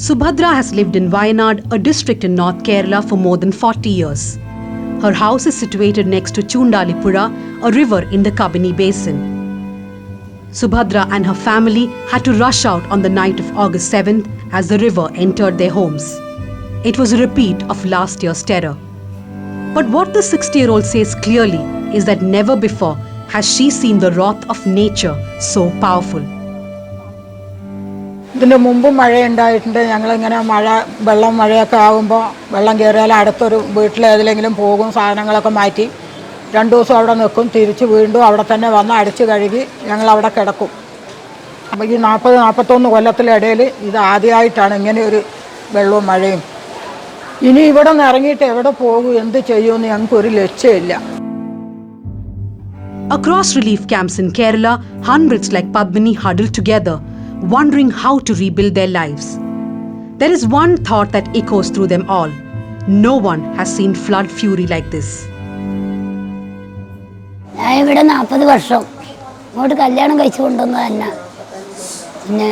Subhadra has lived in Wayanad, a district in North Kerala, for more than 40 years. Her house is situated next to Chundalipura, a river in the Kabini basin. Subhadra and her family had to rush out on the night of August 7th as the river entered their homes. It was a repeat of last year's terror. But what the 60-year-old says clearly is that never before has she seen the wrath of nature so powerful. ഇതിൻ്റെ മുമ്പ് മഴയുണ്ടായിട്ടുണ്ട്. ഞങ്ങളിങ്ങനെ മഴയൊക്കെ ആകുമ്പോൾ വെള്ളം കയറിയാൽ അടുത്തൊരു വീട്ടിലേതിലെങ്കിലും പോകും, സാധനങ്ങളൊക്കെ മാറ്റി 2 ദിവസം അവിടെ നിൽക്കും, തിരിച്ച് വീണ്ടും അവിടെ തന്നെ വന്ന് അടിച്ച് കഴുകി ഞങ്ങളവിടെ കിടക്കും. അപ്പോൾ ഈ 40-41 കൊല്ലത്തിലിടയിൽ ഇത് ആദ്യമായിട്ടാണ് ഇങ്ങനെ ഒരു വെള്ളവും മഴയും. ഇനി ഇവിടെ നിന്ന് ഇറങ്ങിയിട്ട് എവിടെ പോകും, എന്ത് ചെയ്യുമെന്ന് ഞങ്ങൾക്കൊരു ലക്ഷ്യമില്ല. Across relief camps in Kerala, hundreds like Padmini huddle together, wondering how to rebuild their lives. There is one thought that echoes through them all. No one has seen flood fury like this. ഞാൻ ഇവിടെ 40 വർഷം അങ്ങോട്ട് കല്യാണം കഴിച്ചു കൊണ്ടുവന്നത് തന്നെ. പിന്നെ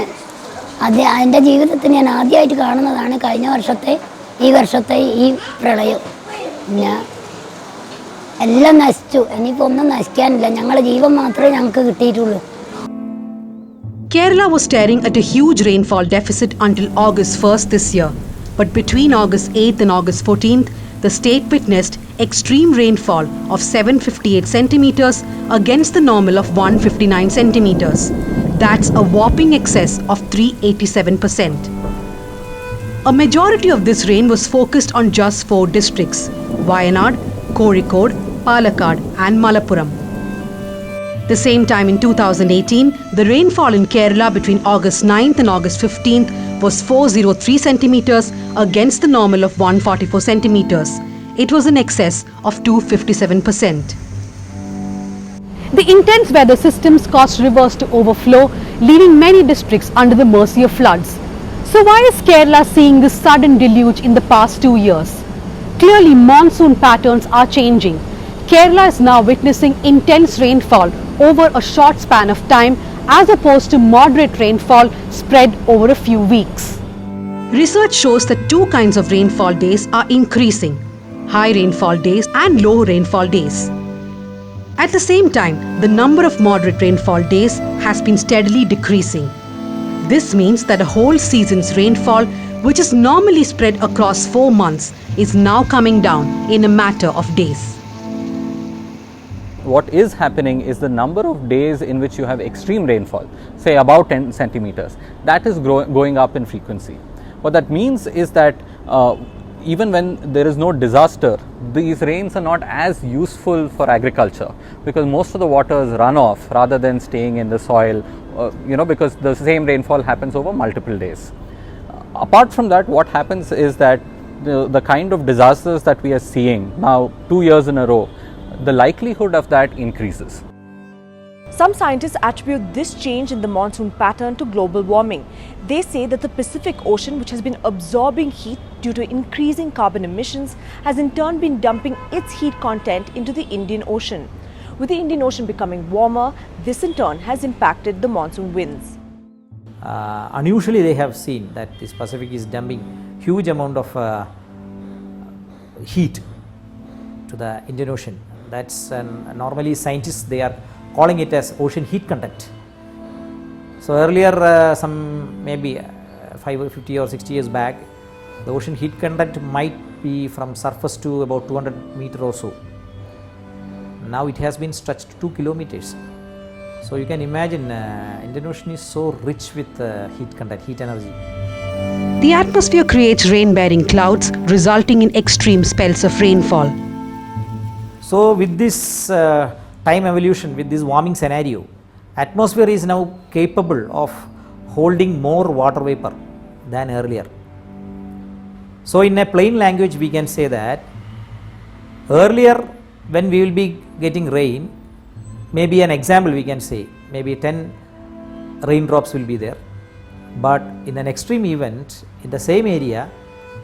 എൻ്റെ ജീവിതത്തിൽ ഞാൻ ആദ്യമായിട്ട് കാണുന്നതാണ് കഴിഞ്ഞ വർഷത്തെ ഈ വർഷത്തെ ഈ പ്രളയം. പിന്നെ എല്ലാം നശിച്ചു. ഇനിയിപ്പോൾ ഒന്നും നശിക്കാനില്ല. ഞങ്ങളുടെ ജീവൻ മാത്രമേ ഞങ്ങൾക്ക് കിട്ടിയിട്ടുള്ളൂ. Kerala was staring at a huge rainfall deficit until August 1st this year. But between August 8th and August 14th, the state witnessed extreme rainfall of 758 centimeters against the normal of 159 centimeters. That's a whopping excess of 387%. A majority of this rain was focused on just 4 districts: Wayanad, Kozhikode, Palakkad and Malappuram. The same time in 2018, the rainfall in Kerala between August 9th and August 15th was 403 centimeters against the normal of 144 centimeters. It was in excess of 257%. The intense weather systems caused rivers to overflow, leaving many districts under the mercy of floods. So why is Kerala seeing this sudden deluge in the past 2 years? Clearly, monsoon patterns are changing. Kerala is now witnessing intense rainfall over a short span of time as opposed to moderate rainfall spread over a few weeks. Research shows that 2 kinds of rainfall days are increasing: high rainfall days and low rainfall days. At the same time, the number of moderate rainfall days has been steadily decreasing. This means that a whole season's rainfall, which is normally spread across 4 months, is now coming down in a matter of days. What is happening is the number of days in which you have extreme rainfall, say about 10 centimeters, that is going up in frequency. What that means is that even when there is no disaster, these rains are not as useful for agriculture because most of the waters run off rather than staying in the soil, because the same rainfall happens over multiple days. Apart from that, what happens is that the kind of disasters that we are seeing now 2 years in a row, the likelihood of that increases. Some scientists attribute this change in the monsoon pattern to global warming. They say that the Pacific Ocean, which has been absorbing heat due to increasing carbon emissions, has in turn been dumping its heat content into the Indian Ocean. With the Indian Ocean becoming warmer, this in turn has impacted the monsoon winds. Unusually they have seen that this Pacific is dumping huge amount of heat to the Indian Ocean. That's normally scientists, they are calling it as ocean heat content. So earlier, some maybe 50 or 60 years back, the ocean heat content might be from surface to about 200 meters or so. Now it has been stretched to 2 kilometers. So you can imagine Indian Ocean is so rich with heat content, heat energy. The atmosphere creates rain-bearing clouds, resulting in extreme spells of rainfall. So with this time evolution, with this warming scenario, atmosphere is now capable of holding more water vapor than earlier. So in a plain language we can say that earlier when we will be getting rain, maybe an example we can say, maybe 10 raindrops will be there. But in an extreme event, in the same area,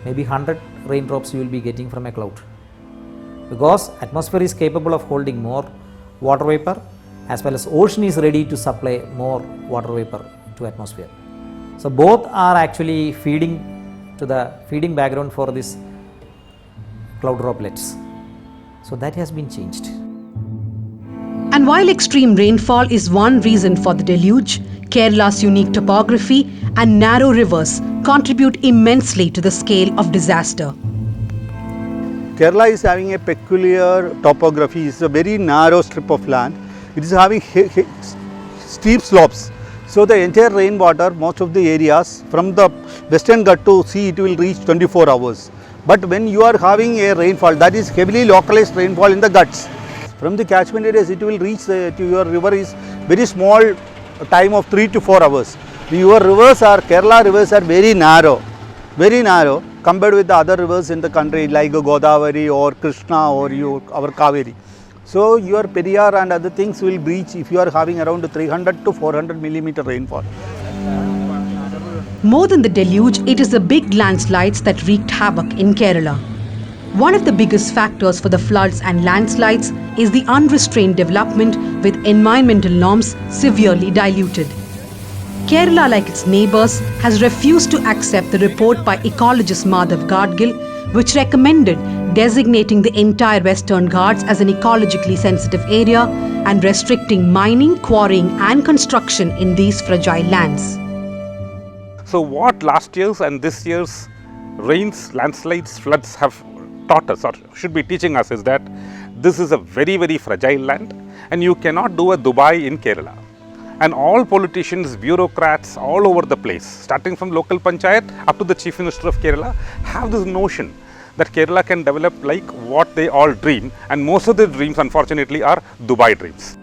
maybe 100 raindrops you will be getting from a cloud. Because atmosphere is capable of holding more water vapor, as well as ocean is ready to supply more water vapor to atmosphere. So both are actually feeding to the feeding background for this cloud droplets. So that has been changed. And while extreme rainfall is one reason for the deluge, Kerala's unique topography and narrow rivers contribute immensely to the scale of disaster. Kerala is having a peculiar topography. It's a very narrow strip of land. It is having steep slopes. So the entire rainwater, most of the areas from the western Ghat to sea, it will reach 24 hours. But when you are having a rainfall, that is heavily localized rainfall in the Ghats. From the catchment areas, it will reach to your river is very small time of 3 to 4 hours. Your rivers are, Kerala rivers are very narrow compared with the other rivers in the country like Godavari or Krishna or our Kaveri. So your Periyar and other things will breach if you are having around 300 to 400 millimeter rainfall. More than the deluge, it is the big landslides that wreaked havoc in Kerala. One of the biggest factors for the floods and landslides is the unrestrained development with environmental norms severely diluted. Kerala, like its neighbours, has refused to accept the report by ecologist Madhav Gadgil, which recommended designating the entire Western Ghats as an ecologically sensitive area and restricting mining, quarrying and construction in these fragile lands. So what last year's and this year's rains, landslides, floods have taught us or should be teaching us is that this is a very, very fragile land and you cannot do a Dubai in Kerala. And all politicians, bureaucrats all over the place, starting from local panchayat up to the Chief Minister of Kerala, have this notion that Kerala can develop like what they all dream, and most of their dreams unfortunately are Dubai dreams.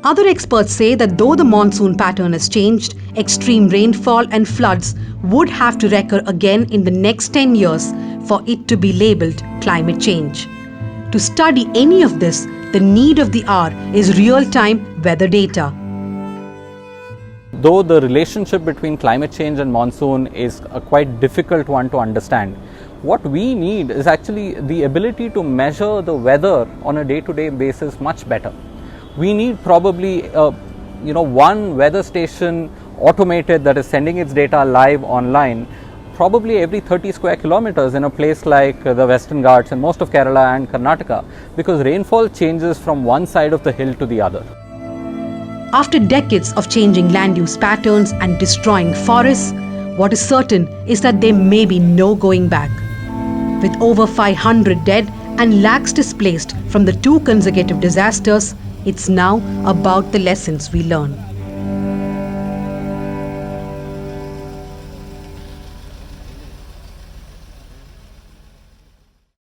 Other experts say that though the monsoon pattern has changed, extreme rainfall and floods would have to recur again in the next 10 years for it to be labelled climate change. To study any of this, the need of the hour is real-time weather data. Though the relationship between climate change and monsoon is a quite difficult one to understand, what we need is actually the ability to measure the weather on a day-to-day basis much better. We need probably one weather station automated that is sending its data live online probably every 30 square kilometers in a place like the Western Ghats and most of Kerala and Karnataka, because rainfall changes from one side of the hill to the other. After decades of changing land use patterns and destroying forests, what is certain is that there may be no going back. With over 500 dead and lakhs displaced from the 2 consecutive disasters, it's now about the lessons we learn.